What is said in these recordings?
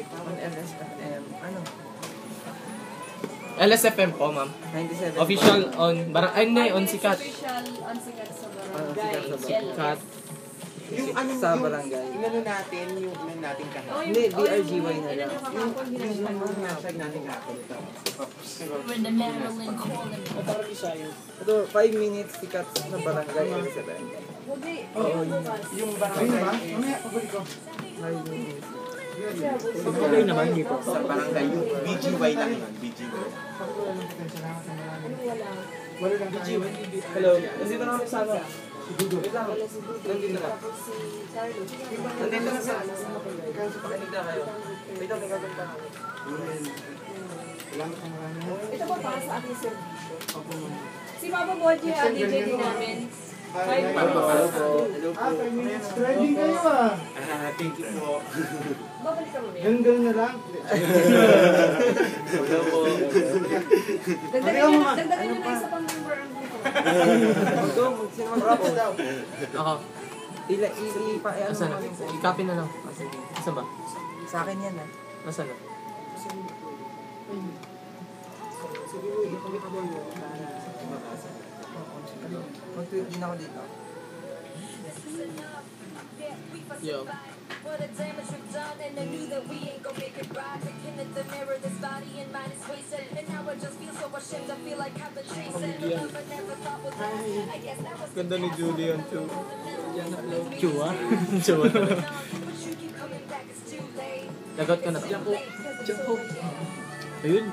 On LSFM, ano? LSFM po, ma'am. 97. Official on on Sikat. Official on Sikat sa Sikat sa barangay. Sikat. Yung ano Sa barangay. Yung ano natin, yung ano natin kahapon. Hindi, BRGY na lang. Yung hashtag natin kahapon. When the Marilyn calling. Ito, 5 minutes sikat sa barangay LSFM. Oo, Yung barangay. Mamaya, pabalik ko. 5 minutes. Okay naman dito. Sa barangay, yung BGY lang yun. BGY. Hello. Nandito na kami sa ano. Wait lang. Nandito na. Nandito na sa pakinig na kayo. Wait lang, may gagawin pa namin. Ito ba para sa aking servisyo? Si Papa Boji, ang DJ din namin. Hello po. 5 minutes. Ready kayo ah. Thank you po. Babalik ka mamaya. Ganun na lang. Hello po. Dagdagan nyo na isa pang member ang grupo. Ito, mag-rap daw. Ako. Ano Asan na? I-copy na lang. Asan ba? Sa akin yan ah. Asan na? Mag-tweet din ako dito. Yo. What a damage we've done, and I knew that we ain't gonna make it right. Looking at the mirror, this body and mind is wasted, and now I just feel so ashamed. I feel like I've been chasing the love I never thought was last. I guess that was Ganda ni Julian too. Chua? Chua. but you keep coming back, it's too late. Lagot ka na to. Ayun.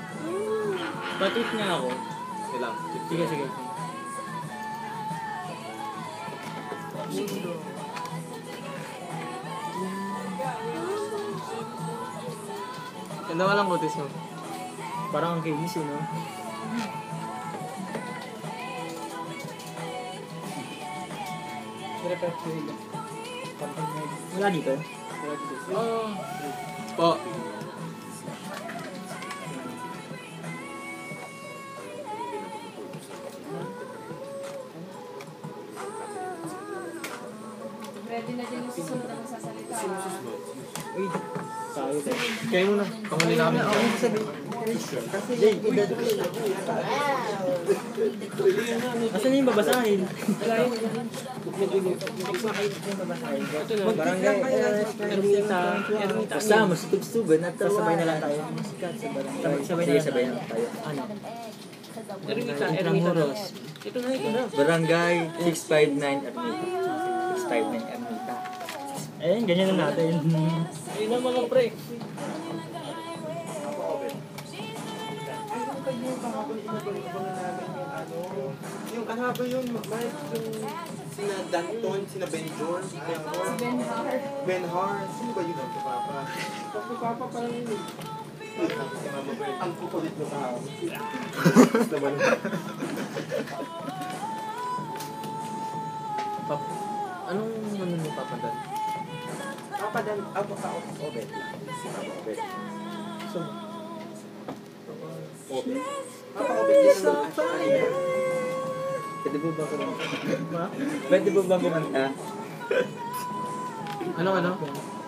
Patweet nga ako. Sige lang. Sige, sige. Ganda walang kutis mo. Parang ang kinis no? Wala dito? Po. Ready na din yung susunod na magsasalita. Uy, tayo tayo. Kayo muna. Panguli namin. Kasi yung edad ko yun. Asan na yung babasahin? Ito na. Barangay Ermita. Basta, masutub-tuban at sabay na lang tayo. Sabay na lang tayo. Ano? Ermita. Intramuros. Ito na, ito na. Barangay 659 Ermita. 659 Ermita. Ayun, ganyan na natin. Ayun na mga pre. Yung ano ba yun? Mahal yung sina Danton, sina Benjor, Ben Har. Sino ba yun? Papa. Papa pa rin yun. Si Mama Bird. Ang kukulit mo kahapon. Anong ano mo papadan? Papadan, ako ka Obed lang. Si Mama Obed. So, Obed. Papa Obed din ang kanina. Pwede po ba kumanta? Pwede po ba kumanta? ano?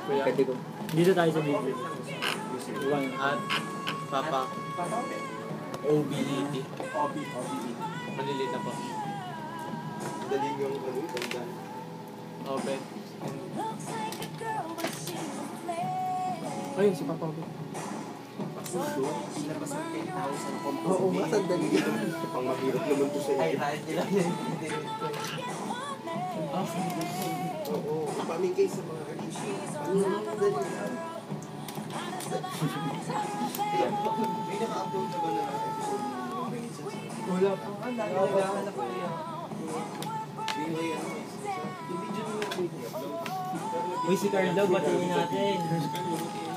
Kuya? Pwede po. Dito tayo sa video. At Papa Papa Obed. OBET. Obed. Maliliit na po. Dali yung ano yung ganda. Obed. Ayun, si Papa Obed. Labas ang 10,000 compound. Oo nga, sandali. Pang mahirap naman to sa Ay, iyo. kahit nila yun. Oo, pamigay sa mga artista. Ano naman dali lang. May naka-upload na ba na episode ng Princess? Wala pa. Wala na po yan. May ano, yung video nyo yung i-upload. Uy, si Carl daw, batiin natin.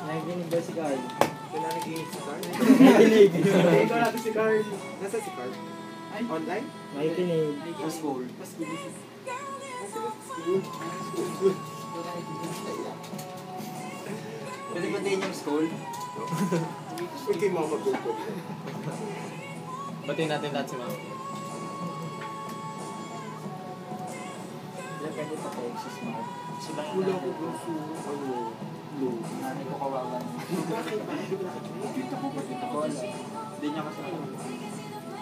Nakikinig daw si Carl. Kaya nakikinig si Carl. Nakikinig. Ikaw natin si Carl. Nasa si Carl? Online? Nakikinig. Sa school. Sa school. Pwede ba din yung school? Pwede kayo mga mag-go. Batiin natin lahat si Mama. Pwede pa tayo sa smart. Wala ko gusto, ano, low. Nanay ko kawawan. Hindi niya kasi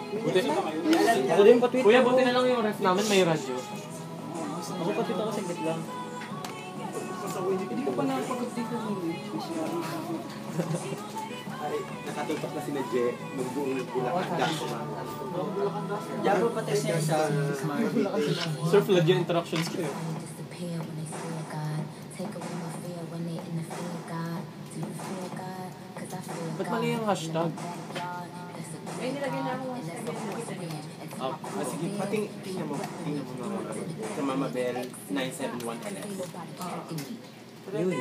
Buti. Ako din patweet. Kuya, buti na lang yung ref namin may radyo. Ako patweet ako saglit lang. Hindi ka pa nakapagod dito ng ay, nakatutok na si na Je nung buong Bulacan. Diabo pati siya sa smart. Sir, flood yung interactions ko eh. Disappear when they fear God. Take away my fear when they in the fear God. Do you fear God? 'Cause I fear Ba't God. mali yung hashtag? Ay, nilagay na ako hashtag yun. Sige, tingnan mo sa Mama Bell 971 LS. Yun.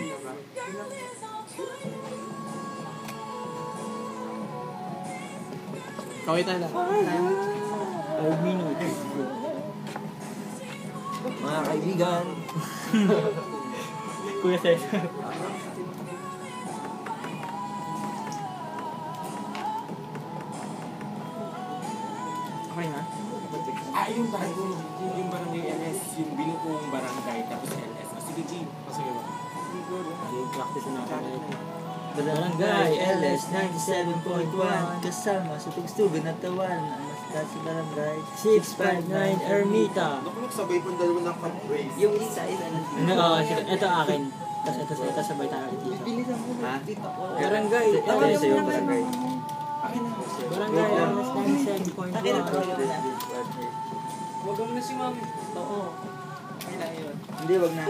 Kaway tayo lang. 5 minutes. Mga kaibigan. Kuya Cesar. Okay na? Yung barangay LS, yung binuong barangay, tapos LS. Sige, G. Sige ba? Yung practice na natin. Barangay LS 97.1 kasama sa tugstugan at tawan ang masita sa barangay 659 Ermita. Naku, nagsabay pong dalawa ng cup-race. Yung isa is ano. Ito akin. Tapos ito sabay tayo dito. Bilisan mo na dito ko. Barangay Tawag LS mo yung na barangay. Akin na. Barangay LS 97.1. Akin na po yun. Huwag mo na si Mami. Oo. Kailan yun? Hindi, wag na.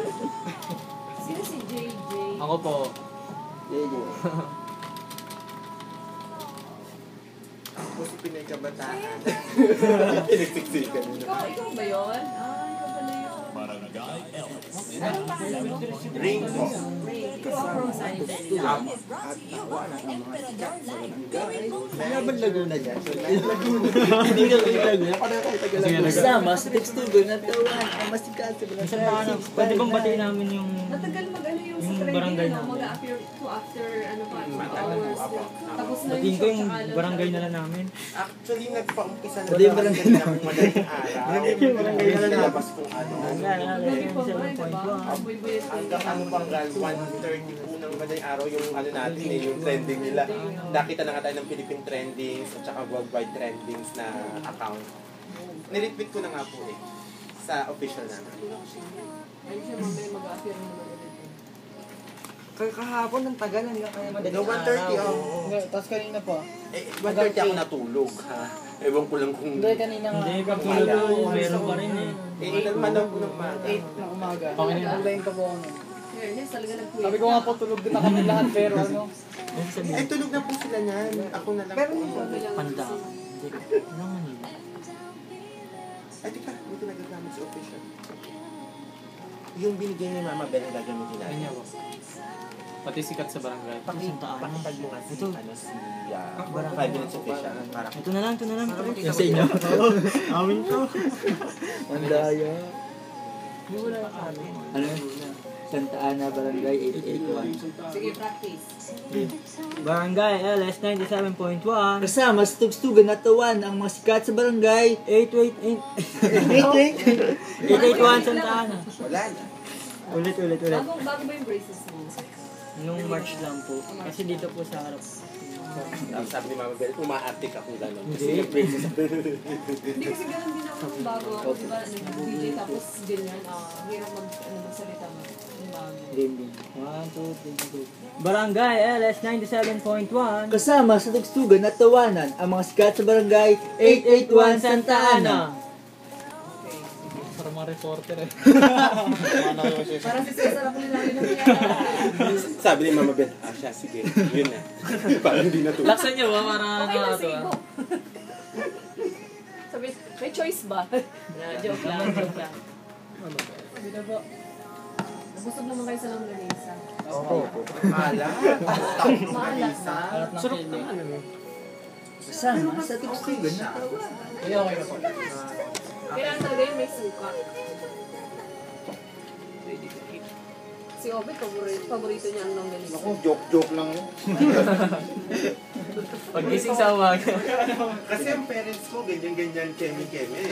Sino si JJ? Ako po. Ako si Pinay Kabataan. Pinagsiksikan nila. Ikaw ba yun? Ikaw pala yun. Anong pangalan mo? Ring po. Ikaw from saan? At tawanan ang mga sikat sa barangay. Laban Laguna dyan. Hindi ka Laguna. Parang kayo taga-Laguna. Kasama sa tugstugan at tawan ang masikat sa barangay 659. Pwede bang batiin namin yung Matagal mag-ano yung sa Yung trending, barangay no? namin. Mag-appear to after, ano pa, 2 hours. Tapos na batiin ko yung tsaka lang barangay siya. na lang namin? Actually, nagpa-umpisa na Hindi yung barangay ng madaling araw. Yung barangay na lang. Nilabas kung ano. Lagi pa ba, diba? 7.1. Apoy-boy at Hanggang ano panggal, 1:30 po ng madaling araw yung ano natin eh, yung trending nila. Nakita na nga tayo ng Philippine Trendings at saka worldwide trendings na account. Niretweet ko na nga po eh, sa official namin. Ayun siya mamaya mag-appear naman ulit. Kahapon ng tagal hanggang kaya madaling No, 1:30 oh. Tapos kanina pa. Eh, 1:30 ako natulog ha. Ewan ko lang kung... Hindi, kanina nga. Hindi, pag tulog, meron pa rin eh. Eh, nagmanaw ko ng maga. 8 na umaga. Panginoon. Online pa po ako nun. Fairness, talaga nag-tweet. Sabi ko nga po, tulog din na kami lahat, pero ano. Ano sabihin? Eh, tulog na po sila niyan. Ako na lang Pero po. Panda. Hindi. Ano nga nila? Ay, tika, dito nagagamit sa official. Yung binigay ni Mama Bell na gagamitin natin. Ganyan po. Pati sikat sa barangay. Pakitag mo nga si, Ito. ano, si 5 minutes official. Para Ito na lang. Yung sa inyo. Amin to. Ang daya. Ano? Santa Ana Barangay 881. Sige, practice. Barangay LS 97.1. Kasama sa tugstugan at tawan ang mga sikat sa barangay 881 Santa Ana. wala na. Ulit. Bago ba yung braces mo? Nung March lang po. Kasi dito po sa harap. Tapos sabi ni Mama Bell, umaartik ako gano'n. Kasi Hindi. yung braces. Hindi kasi ganun din ako nung bago ako, di ba? Nag-DJ tapos ganyan, hirap magsalita mo. Yung bago. Din. 1, 2, 3, 2. Barangay LS 97.1. Kasama sa tugstugan at tawanan ang mga sikat sa barangay 881 Santa Ana. Para mga reporter eh. Para si Cesar ako nilalagay ng kaya. Sabi ni Mama Bell, siya, sige, yun na. Parang hindi na tulog. Laksan niyo ba? Para Okay na, to sige go. Sabi, may choice ba? Joke lang. Sabi na po. Nagusog naman kayo sa langganisa. Mahala. Maalas na. Surok na ano. Kasama sa tugstugan at tawanan. Okay na po. Kailangan talaga yung may suka. Si Obet, paborito niya ang longganisa. Ako, joke lang yun. Pag-gising sa umaga. Kasi ang parents ko, ganyan-ganyan, kemi-kemi.